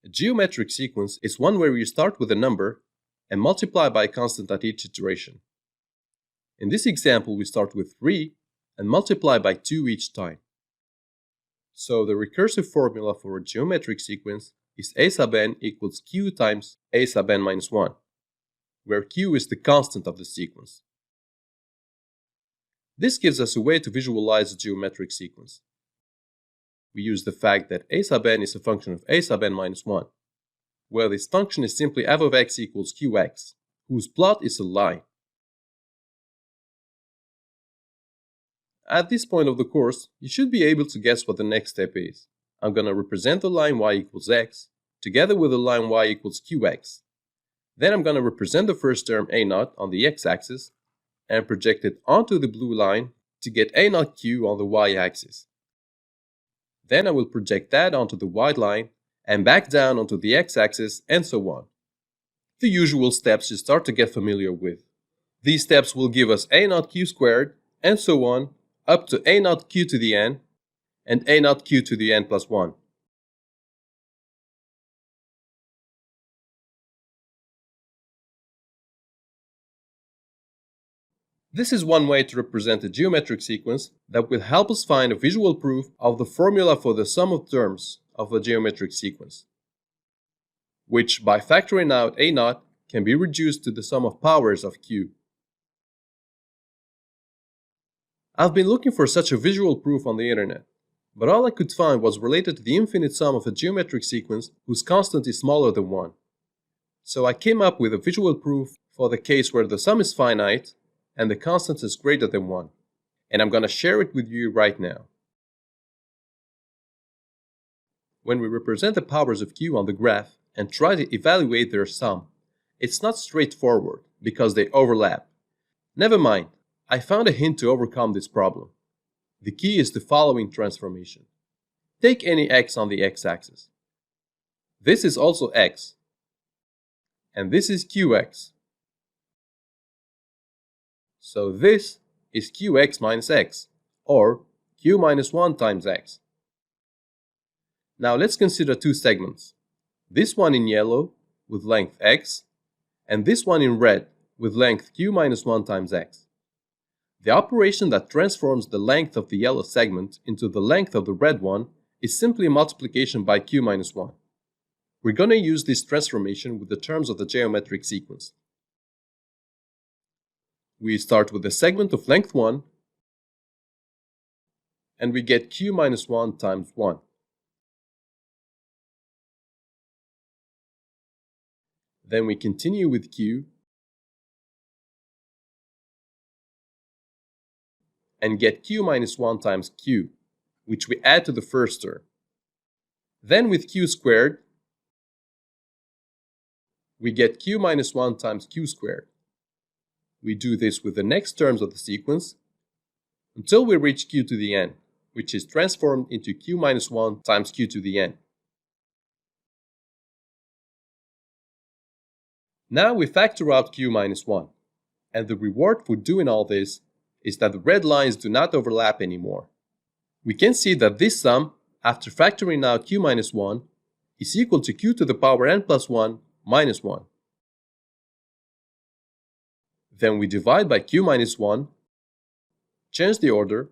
A geometric sequence is one where you start with a number and multiply by a constant at each iteration. In this example, we start with 3 and multiply by 2 each time. So the recursive formula for a geometric sequence is a sub n equals q times a sub n minus 1, where q is the constant of the sequence. This gives us a way to visualize a geometric sequence. We use the fact that a sub n is a function of a sub n minus 1, where this function is simply f of x equals qx, whose plot is a line. At this point of the course, you should be able to guess what the next step is. I'm going to represent the line y equals x, together with the line y equals qx. Then I'm going to represent the first term a0 on the x-axis, and project it onto the blue line to get a0 q on the y-axis. Then I will project that onto the white line and back down onto the x-axis and so on. The usual steps you start to get familiar with. These steps will give us a0 q squared and so on up to a0 q to the n and a0 q to the n plus 1. This is one way to represent a geometric sequence that will help us find a visual proof of the formula for the sum of terms of a geometric sequence, which by factoring out a0 can be reduced to the sum of powers of q. I've been looking for such a visual proof on the internet, but all I could find was related to the infinite sum of a geometric sequence whose constant is smaller than 1. So I came up with a visual proof for the case where the sum is finite and the constant is greater than 1, and I'm going to share it with you right now. When we represent the powers of q on the graph and try to evaluate their sum, it's not straightforward because they overlap. Never mind, I found a hint to overcome this problem. The key is the following transformation. Take any x on the x-axis. This is also x, and this is qx. So this is qx minus x, or q minus 1 times x. Now let's consider two segments. This one in yellow with length x, and this one in red with length q minus 1 times x. The operation that transforms the length of the yellow segment into the length of the red one is simply multiplication by q minus 1. We're going to use this transformation with the terms of the geometric sequence. We start with a segment of length 1, and we get q minus 1 times 1. Then we continue with q, and get q minus 1 times q, which we add to the first term. Then with q squared, we get q minus 1 times q squared. We do this with the next terms of the sequence until we reach q to the n, which is transformed into q minus 1 times q to the n. Now we factor out q minus 1, and the reward for doing all this is that the red lines do not overlap anymore. We can see that this sum, after factoring out q minus 1, is equal to q to the power n plus 1 minus 1. Then we divide by q minus 1, change the order,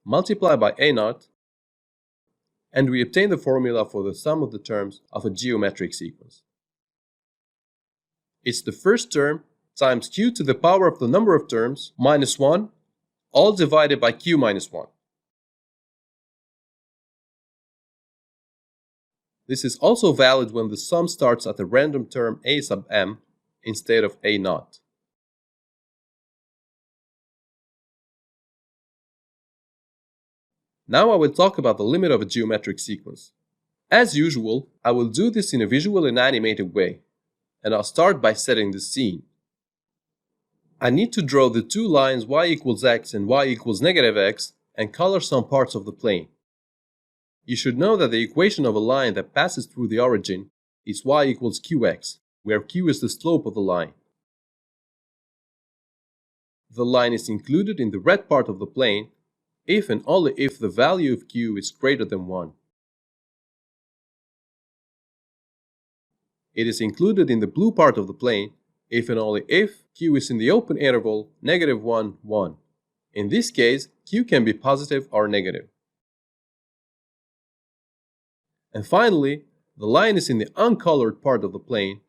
multiply by a0, and we obtain the formula for the sum of the terms of a geometric sequence. It's the first term times q to the power of the number of terms minus 1, all divided by q minus 1. This is also valid when the sum starts at a random term a sub m instead of a0. Now I will talk about the limit of a geometric sequence. As usual, I will do this in a visual and animated way, and I'll start by setting the scene. I need to draw the two lines y equals x and y equals negative x and color some parts of the plane. You should know that the equation of a line that passes through the origin is y equals qx, where q is the slope of the line. The line is included in the red part of the plane if and only if the value of q is greater than 1. It is included in the blue part of the plane if and only if q is in the open interval -1, 1. In this case, q can be positive or negative. And finally, the line is in the uncolored part of the plane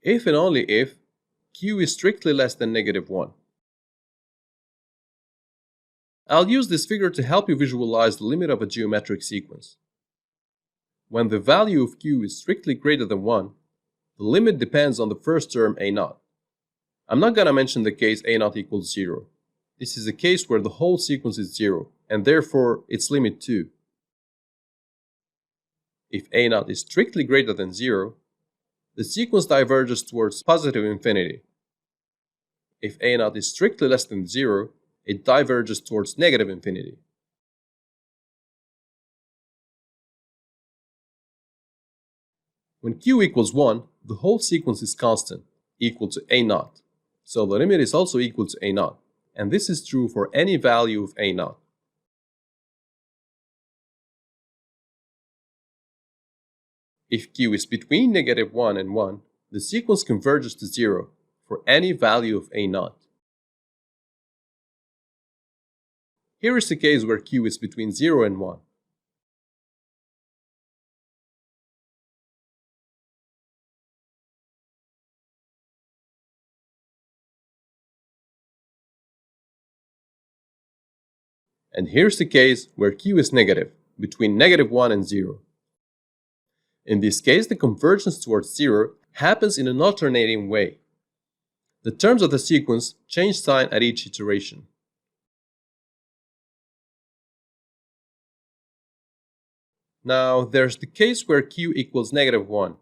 if and only if q is strictly less than -1. I'll use this figure to help you visualize the limit of a geometric sequence. When the value of q is strictly greater than 1, the limit depends on the first term a0. I'm not going to mention the case a0 equals 0. This is a case where the whole sequence is 0, and therefore its limit too. If a0 is strictly greater than 0, the sequence diverges towards positive infinity. If a0 is strictly less than 0, it diverges towards negative infinity. When q equals 1, the whole sequence is constant, equal to a0, so the limit is also equal to a0, and this is true for any value of a0. If q is between -1 and 1, the sequence converges to 0 for any value of a0. Here is the case where q is between 0 and 1. And here's the case where q is negative, between -1 and 0. In this case, the convergence towards 0 happens in an alternating way. The terms of the sequence change sign at each iteration. Now, there's the case where q equals -1.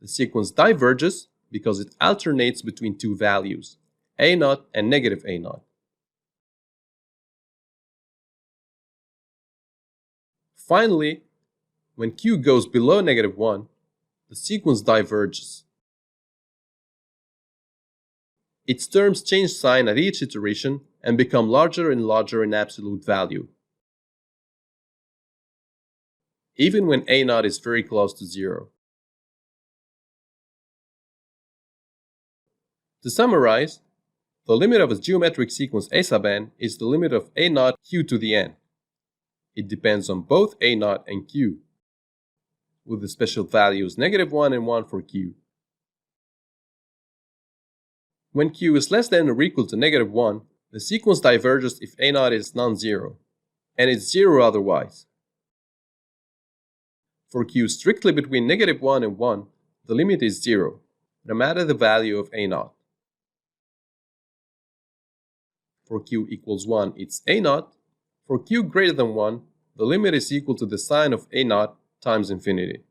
The sequence diverges because it alternates between two values, a0 and -a0. Finally, when q goes below -1, the sequence diverges. Its terms change sign at each iteration and become larger and larger in absolute value, even when a0 is very close to 0. To summarize, the limit of a geometric sequence a sub n is the limit of a0 q to the n. It depends on both a0 and q, with the special values -1 and 1 for q. When q is less than or equal to -1, the sequence diverges if a0 is non-zero, and it's 0 otherwise. For q strictly between -1 and 1, the limit is 0, no matter the value of a0. For q equals 1, it's a0. For q greater than 1, the limit is equal to the sign of a0 times infinity.